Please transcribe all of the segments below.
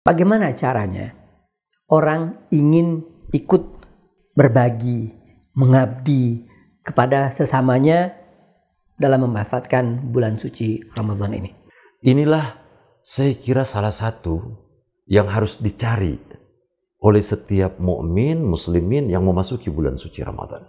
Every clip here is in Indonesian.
Bagaimana caranya orang ingin ikut berbagi, mengabdi kepada sesamanya dalam memanfaatkan bulan suci Ramadan ini? Inilah saya kira salah satu yang harus dicari oleh setiap mukmin muslimin yang memasuki bulan suci Ramadan.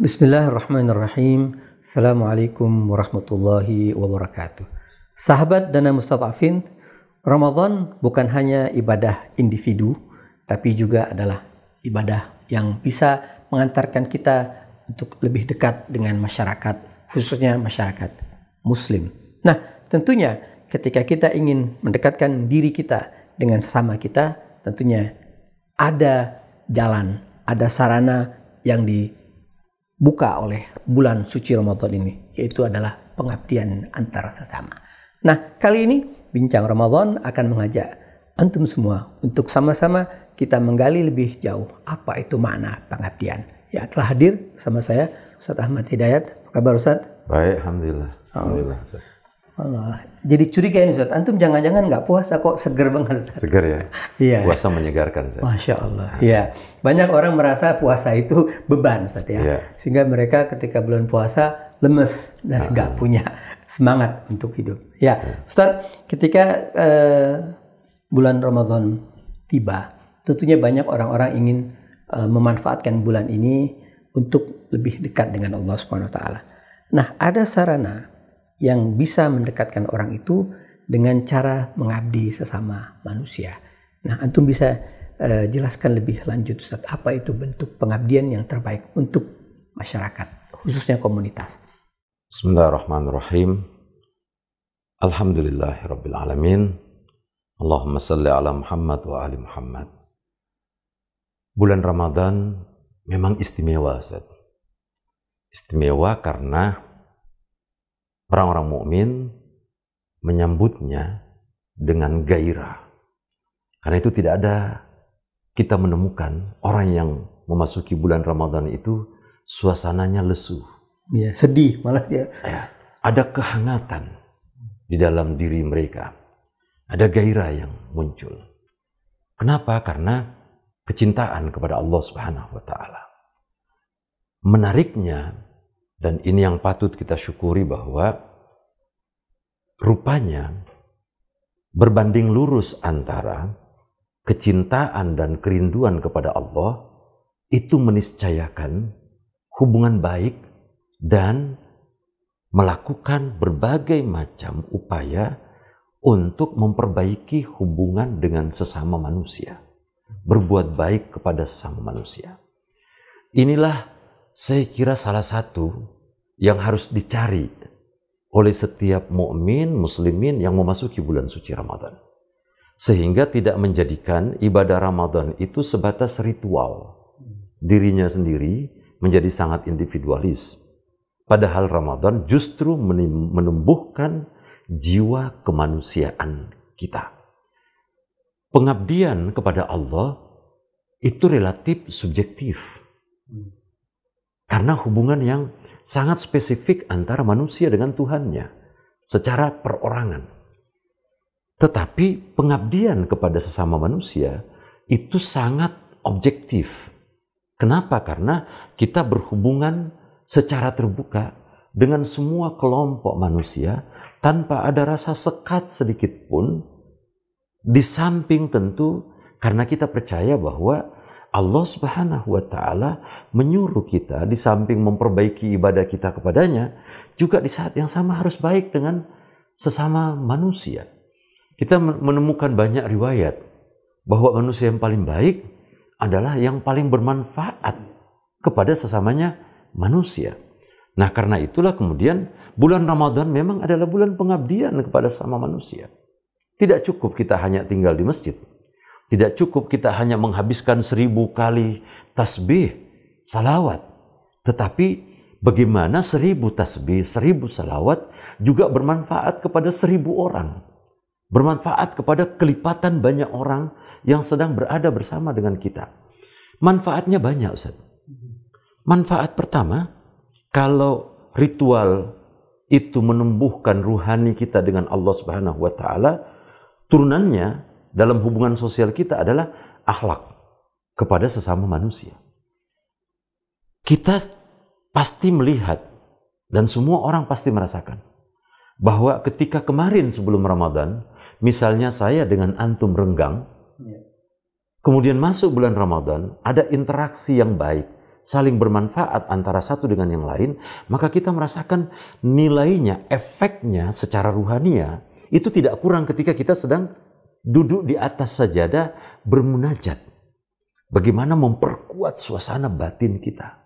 Bismillahirrahmanirrahim. Assalamualaikum warahmatullahi wabarakatuh. Sahabat Dana Mustadhafin, Ramadan bukan hanya ibadah individu, tapi juga adalah ibadah yang bisa mengantarkan kita untuk lebih dekat dengan masyarakat, khususnya masyarakat Muslim. Nah, tentunya ketika kita ingin mendekatkan diri kita dengan sesama kita, tentunya ada jalan, ada sarana yang dibuka oleh bulan suci Ramadan ini, yaitu adalah pengabdian antara sesama. Nah, kali ini Bincang Ramadan akan mengajak antum semua untuk sama-sama kita menggali lebih jauh apa itu makna pengabdian. Ya, telah hadir bersama saya Ustaz Ahmad Hidayat. Apa kabar Ustaz? Baik, alhamdulillah. Alhamdulillah. Allah. Jadi curiga ini Ustaz, antum jangan-jangan nggak puasa kok, seger banget Ustaz. Seger ya? Iya. Puasa menyegarkan. Masya Allah. Ya, banyak orang merasa puasa itu beban Ustaz ya. Sehingga mereka ketika bulan puasa lemes dan nggak punya semangat untuk hidup. Ya, Ustaz, ketika bulan Ramadan tiba, tentunya banyak orang-orang ingin memanfaatkan bulan ini untuk lebih dekat dengan Allah Subhanahu wa taala. Nah, ada sarana yang bisa mendekatkan orang itu dengan cara mengabdi sesama manusia. Nah, antum bisa jelaskan lebih lanjut Ustaz, apa itu bentuk pengabdian yang terbaik untuk masyarakat, khususnya komunitas? Bismillahirrahmanirrahim. Alhamdulillahirabbil alamin. Allahumma salli ala Muhammad wa ali Muhammad. Bulan Ramadan memang istimewa, Ustaz. Istimewa karena orang-orang mukmin menyambutnya dengan gairah. Karena itu tidak ada kita menemukan orang yang memasuki bulan Ramadan itu suasananya lesu. Ya, sedih malah dia. Ya, ada kehangatan di dalam diri mereka. Ada gairah yang muncul. Kenapa? Karena kecintaan kepada Allah Subhanahu wa taala. Menariknya, dan ini yang patut kita syukuri, bahwa rupanya berbanding lurus antara kecintaan dan kerinduan kepada Allah itu meniscayakan hubungan baik dan melakukan berbagai macam upaya untuk memperbaiki hubungan dengan sesama manusia, berbuat baik kepada sesama manusia. Inilah saya kira salah satu yang harus dicari oleh setiap mukmin muslimin yang memasuki bulan suci Ramadan, sehingga tidak menjadikan ibadah Ramadan itu sebatas ritual dirinya sendiri, menjadi sangat individualis. Padahal Ramadan justru menumbuhkan jiwa kemanusiaan kita. Pengabdian kepada Allah itu relatif subjektif. Karena hubungan yang sangat spesifik antara manusia dengan Tuhannya secara perorangan. Tetapi pengabdian kepada sesama manusia itu sangat objektif. Kenapa? Karena kita berhubungan secara terbuka dengan semua kelompok manusia tanpa ada rasa sekat sedikit pun, di samping tentu karena kita percaya bahwa Allah Subhanahu wa taala menyuruh kita di samping memperbaiki ibadah kita kepadanya, juga di saat yang sama harus baik dengan sesama manusia. Kita menemukan banyak riwayat bahwa manusia yang paling baik adalah yang paling bermanfaat kepada sesamanya manusia. Nah, karena itulah kemudian bulan Ramadan memang adalah bulan pengabdian kepada sesama manusia. Tidak cukup kita hanya tinggal di masjid. Tidak cukup kita hanya menghabiskan 1000 kali tasbih, salawat. Tetapi bagaimana 1000 tasbih, 1000 salawat juga bermanfaat kepada 1000 orang. Bermanfaat kepada kelipatan banyak orang yang sedang berada bersama dengan kita. Manfaatnya banyak, Ustaz. Manfaat pertama, kalau ritual itu menumbuhkan ruhani kita dengan Allah Subhanahu wa taala, turunannya dalam hubungan sosial kita adalah akhlak kepada sesama manusia. Kita pasti melihat dan semua orang pasti merasakan bahwa ketika kemarin sebelum Ramadan, misalnya saya dengan antum renggang, kemudian masuk bulan Ramadan, ada interaksi yang baik, saling bermanfaat antara satu dengan yang lain, maka kita merasakan nilainya, efeknya secara ruhania itu tidak kurang ketika kita sedang duduk di atas sajadah bermunajat. Bagaimana memperkuat suasana batin kita.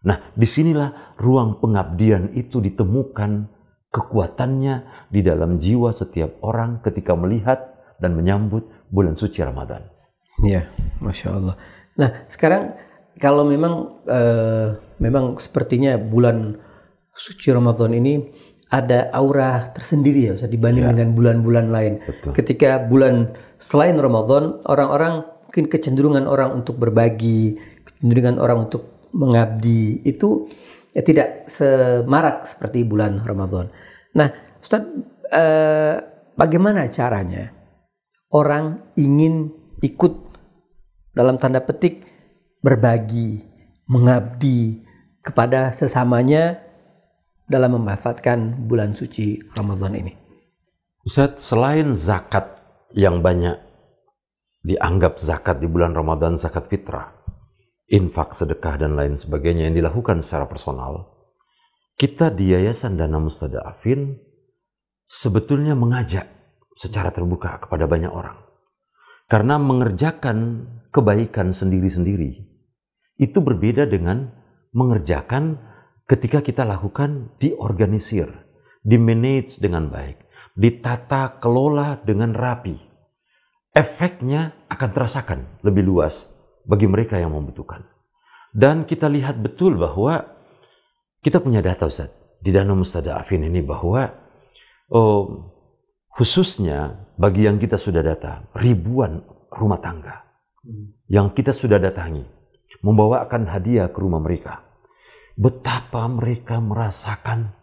Nah, disinilah ruang pengabdian itu ditemukan kekuatannya di dalam jiwa setiap orang ketika melihat dan menyambut bulan suci Ramadan. Ya, Masya Allah. Nah, sekarang kalau memang sepertinya bulan suci Ramadan ini ada aura tersendiri ya Ustaz, dibanding dengan bulan-bulan lain. Betul. Ketika bulan selain Ramadan, orang-orang mungkin kecenderungan orang untuk berbagi, kecenderungan orang untuk mengabdi itu ya tidak semarak seperti bulan Ramadan. Nah, Ustaz, bagaimana caranya orang ingin ikut dalam tanda petik berbagi, mengabdi kepada sesamanya dalam memanfaatkan bulan suci Ramadan ini? Ustaz, selain zakat yang banyak dianggap zakat di bulan Ramadan, zakat fitrah, infak, sedekah, dan lain sebagainya yang dilakukan secara personal, kita di Yayasan Dana Mustada'afin sebetulnya mengajak secara terbuka kepada banyak orang. Karena mengerjakan kebaikan sendiri-sendiri itu berbeda dengan mengerjakan ketika kita lakukan diorganisir, dimanage dengan baik, ditata kelola dengan rapi. Efeknya akan terasakan lebih luas bagi mereka yang membutuhkan. Dan kita lihat betul bahwa kita punya data, Ustaz, di Dana Mustada'afin ini bahwa khususnya bagi yang kita sudah data, ribuan rumah tangga yang kita sudah datangi, membawakan hadiah ke rumah mereka. Betapa mereka merasakan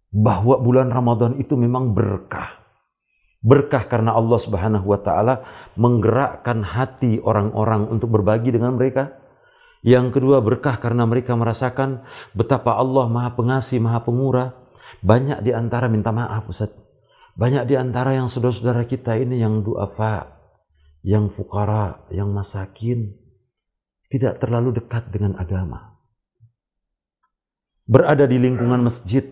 bahwa bulan Ramadan itu memang berkah. Berkah karena Allah Subhanahu wa taala menggerakkan hati orang-orang untuk berbagi dengan mereka. Yang kedua, berkah karena mereka merasakan betapa Allah Maha Pengasih, Maha Pemurah. Banyak di antara, minta maaf Ustaz, banyak di antara yang saudara-saudara kita ini yang duafa, yang fukara, yang masakin, tidak terlalu dekat dengan agama. Berada di lingkungan masjid,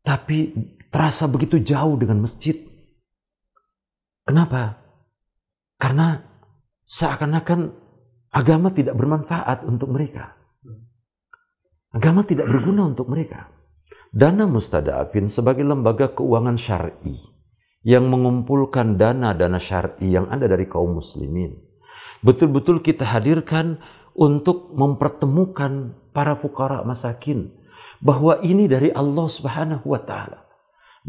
tapi terasa begitu jauh dengan masjid. Kenapa? Karena seakan-akan agama tidak bermanfaat untuk mereka. Agama tidak berguna untuk mereka. Dana Mustada'afin sebagai lembaga keuangan syar'i yang mengumpulkan dana-dana syar'i yang ada dari kaum muslimin, betul-betul kita hadirkan untuk mempertemukan para fukara masakin bahwa ini dari Allah Subhanahu wa taala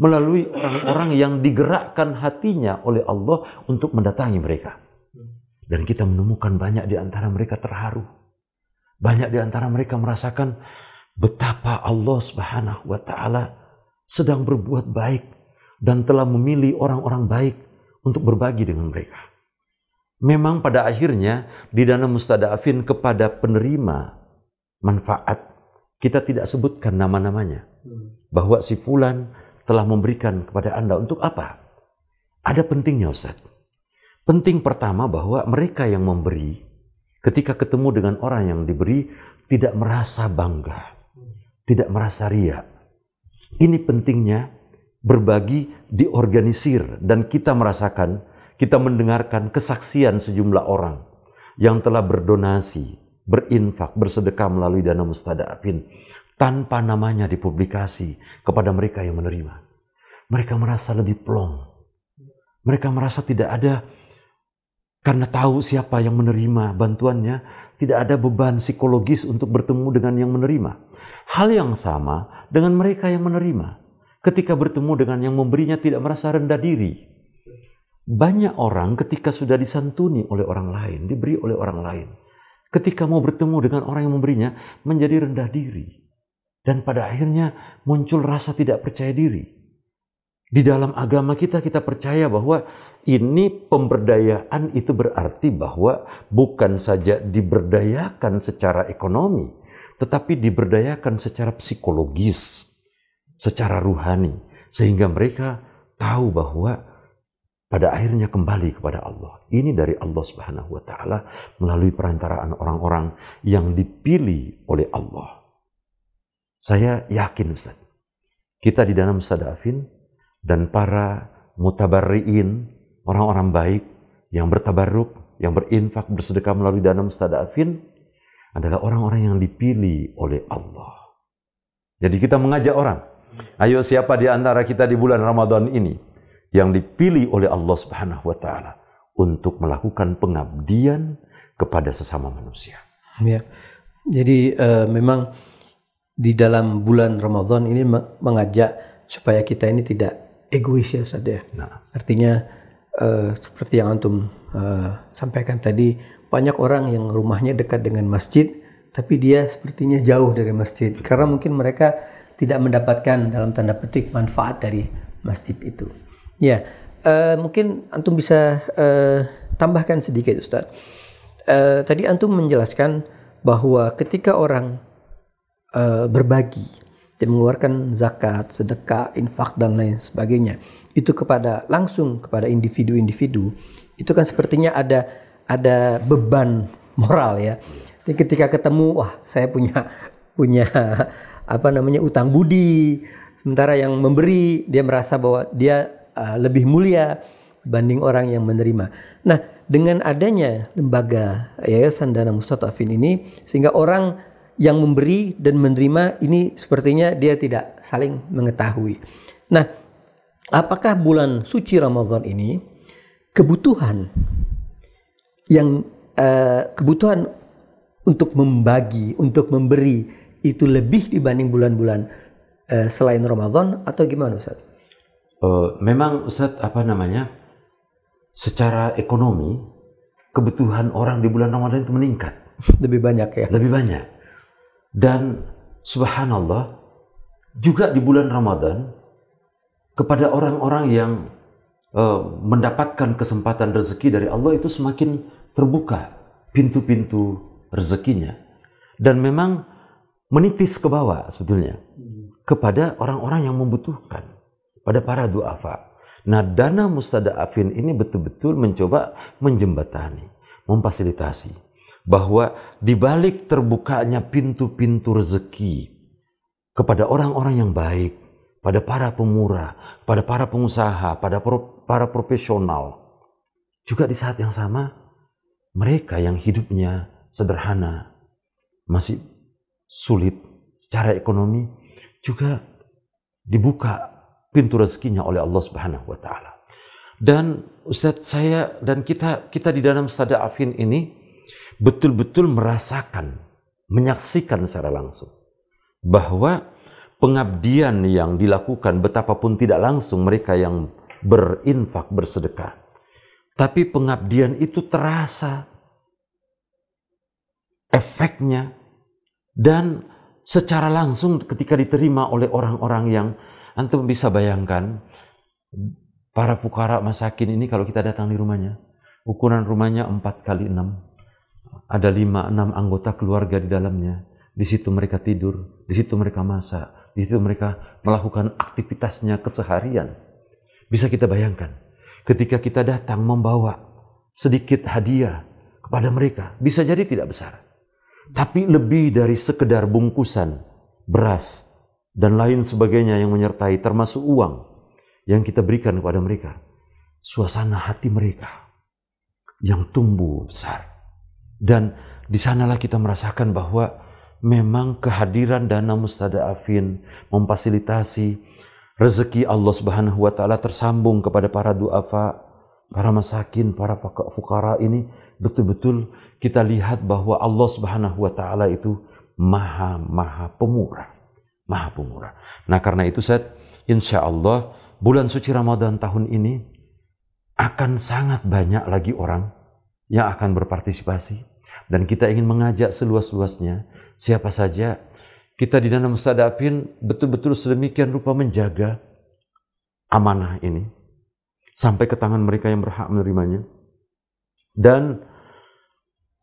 melalui orang-orang yang digerakkan hatinya oleh Allah untuk mendatangi mereka. Dan kita menemukan banyak di antara mereka terharu. Banyak di antara mereka merasakan betapa Allah Subhanahu wa taala sedang berbuat baik dan telah memilih orang-orang baik untuk berbagi dengan mereka. Memang pada akhirnya di Dana Mustada'afin kepada penerima manfaat kita tidak sebutkan nama-namanya. Bahwa si fulan telah memberikan kepada Anda untuk apa? Ada pentingnya, Ustaz. Penting pertama bahwa mereka yang memberi ketika ketemu dengan orang yang diberi tidak merasa bangga, tidak merasa riya. Ini pentingnya berbagi, diorganisir, dan kita merasakan, kita mendengarkan kesaksian sejumlah orang yang telah berdonasi, berinfak, bersedekah melalui Dana Mustada'afin tanpa namanya dipublikasi kepada mereka yang menerima. Mereka merasa lebih plong. Mereka merasa tidak ada, karena tahu siapa yang menerima bantuannya, tidak ada beban psikologis untuk bertemu dengan yang menerima. Hal yang sama dengan mereka yang menerima. Ketika bertemu dengan yang memberinya tidak merasa rendah diri. Banyak orang ketika sudah disantuni oleh orang lain, diberi oleh orang lain, ketika mau bertemu dengan orang yang memberinya menjadi rendah diri. Dan pada akhirnya muncul rasa tidak percaya diri. Di dalam agama kita percaya bahwa ini pemberdayaan itu berarti bahwa bukan saja diberdayakan secara ekonomi, tetapi diberdayakan secara psikologis, secara ruhani. Sehingga mereka tahu bahwa pada akhirnya kembali kepada Allah. Ini dari Allah Subhanahu wa Ta'ala melalui perantaraan orang-orang yang dipilih oleh Allah. Saya yakin Ustaz, kita di dalam Mustada'afin dan para mutabarri'in, orang-orang baik yang bertabarruk, yang berinfak, bersedekah melalui dana Mustada'afin adalah orang-orang yang dipilih oleh Allah. Jadi kita mengajak orang, ayo siapa di antara kita di bulan Ramadan ini yang dipilih oleh Allah Subhanahu wa Ta'ala untuk melakukan pengabdian kepada sesama manusia. Ya. Jadi memang di dalam bulan Ramadan ini mengajak supaya kita ini tidak egois ya Ustaz ya. Nah. Artinya seperti yang antum sampaikan tadi, banyak orang yang rumahnya dekat dengan masjid tapi dia sepertinya jauh dari masjid karena mungkin mereka tidak mendapatkan dalam tanda petik manfaat dari masjid itu. Ya, mungkin antum bisa tambahkan sedikit Ustaz. Tadi antum menjelaskan bahwa ketika orang berbagi dan mengeluarkan zakat, sedekah, infak dan lain sebagainya itu langsung kepada individu-individu, itu kan sepertinya ada beban moral ya. Jadi ketika ketemu, wah saya punya utang budi, sementara yang memberi dia merasa bahwa dia lebih mulia dibanding orang yang menerima. Nah, dengan adanya lembaga Yayasan Dana Mustada'afin ini, sehingga orang yang memberi dan menerima ini sepertinya dia tidak saling mengetahui. Nah, apakah bulan suci Ramadan ini kebutuhan untuk membagi, untuk memberi itu lebih dibanding bulan-bulan selain Ramadan atau gimana Ustaz? Memang Ustaz secara ekonomi kebutuhan orang di bulan Ramadan itu meningkat. Lebih banyak ya? Lebih banyak. Dan subhanallah juga di bulan Ramadan kepada orang-orang yang mendapatkan kesempatan rezeki dari Allah itu semakin terbuka pintu-pintu rezekinya. Dan memang menitis ke bawah sebetulnya kepada orang-orang yang membutuhkan, pada para du'afa. Nah, dana Mustada'afin ini betul-betul mencoba menjembatani, memfasilitasi bahwa di balik terbukanya pintu-pintu rezeki kepada orang-orang yang baik, pada para pemurah, pada para pengusaha, pada para profesional, juga di saat yang sama mereka yang hidupnya sederhana, masih sulit secara ekonomi, juga dibuka pintu rezekinya oleh Allah Subhanahu wa Ta'ala. Dan Ustadz, saya dan kita di dalam Mustada'afin ini betul-betul merasakan, menyaksikan secara langsung bahwa pengabdian yang dilakukan betapapun tidak langsung mereka yang berinfak, bersedekah, tapi pengabdian itu terasa efeknya dan secara langsung ketika diterima oleh orang-orang yang antum bisa bayangkan, para fukara masakin ini kalau kita datang di rumahnya, ukuran rumahnya 4x6, ada 5-6 anggota keluarga di dalamnya. Di situ mereka tidur, di situ mereka masak, di situ mereka melakukan aktivitasnya keseharian. Bisa kita bayangkan, ketika kita datang membawa sedikit hadiah kepada mereka, bisa jadi tidak besar, tapi lebih dari sekedar bungkusan beras dan lain sebagainya yang menyertai, termasuk uang yang kita berikan kepada mereka. Suasana hati mereka yang tumbuh besar. Dan di sanalah kita merasakan bahwa memang kehadiran dana Mustada'afin memfasilitasi rezeki Allah Subhanahu wa Ta'ala tersambung kepada para du'afa, para masakin, para fukara ini. Betul-betul kita lihat bahwa Allah Subhanahu wa Ta'ala itu maha pemurah. Maha pemurah. Nah, karena itu insya Allah bulan suci Ramadan tahun ini akan sangat banyak lagi orang yang akan berpartisipasi, Dan kita ingin mengajak seluas-luasnya, siapa saja, kita di Dana Mustadafin betul-betul sedemikian rupa menjaga amanah ini sampai ke tangan mereka yang berhak menerimanya. Dan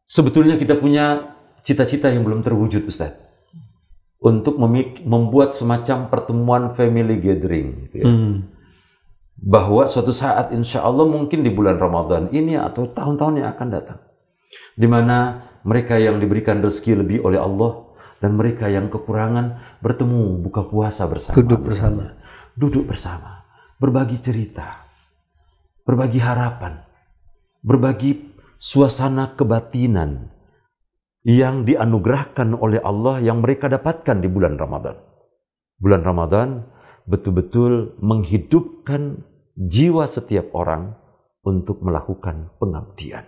sebetulnya kita punya cita-cita yang belum terwujud, Ustaz, untuk membuat semacam pertemuan family gathering, gitu ya. Bahwa suatu saat insya Allah mungkin di bulan Ramadan ini atau tahun-tahun yang akan datang, di mana mereka yang diberikan rezeki lebih oleh Allah dan mereka yang kekurangan bertemu buka puasa bersama, duduk bersama, berbagi cerita, berbagi harapan, berbagi suasana kebatinan yang dianugerahkan oleh Allah yang mereka dapatkan di bulan Ramadan. Bulan Ramadan betul-betul menghidupkan jiwa setiap orang untuk melakukan pengabdian.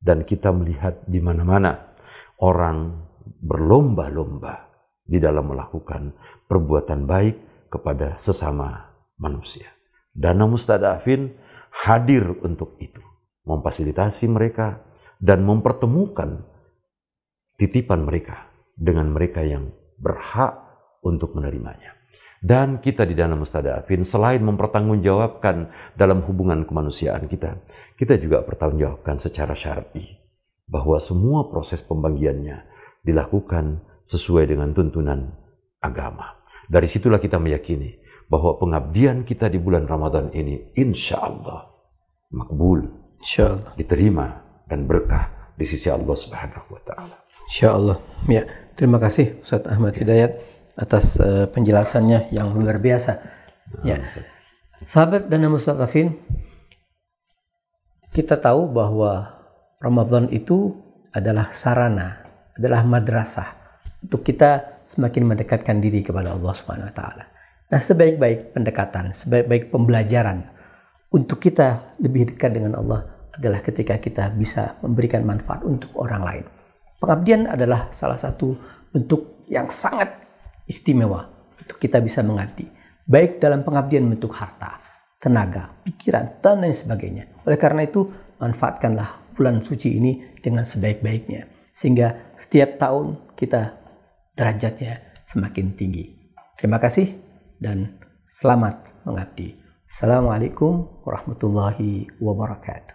Dan kita melihat di mana-mana orang berlomba-lomba di dalam melakukan perbuatan baik kepada sesama manusia. Dana Mustadafin hadir untuk itu, memfasilitasi mereka dan mempertemukan titipan mereka dengan mereka yang berhak untuk menerimanya. Dan kita di Dana Mustadafin selain mempertanggungjawabkan dalam hubungan kemanusiaan kita juga bertanggungjawabkan secara syar'i bahwa semua proses pembagiannya dilakukan sesuai dengan tuntunan agama. Dari situlah kita meyakini bahwa pengabdian kita di bulan Ramadan ini insya Allah makbul, insya Allah diterima dan berkah di sisi Allah Subhanahu wa Ta'ala. Insya Allah. Ya, terima kasih Ustaz Ahmad Hidayat atas penjelasannya yang luar biasa. Ya, sahabat Dana Mustadafin, kita tahu bahwa Ramadan itu adalah sarana, adalah madrasah untuk kita semakin mendekatkan diri kepada Allah Subhanahu wa Ta'ala. Nah, sebaik-baik pendekatan, sebaik-baik pembelajaran untuk kita lebih dekat dengan Allah adalah ketika kita bisa memberikan manfaat untuk orang lain. Pengabdian adalah salah satu bentuk yang sangat istimewa untuk kita bisa mengabdi, baik dalam pengabdian bentuk harta, tenaga, pikiran, dan lain sebagainya. Oleh karena itu, manfaatkanlah bulan suci ini dengan sebaik-baiknya, sehingga setiap tahun kita derajatnya semakin tinggi. Terima kasih dan selamat mengabdi. Assalamualaikum warahmatullahi wabarakatuh.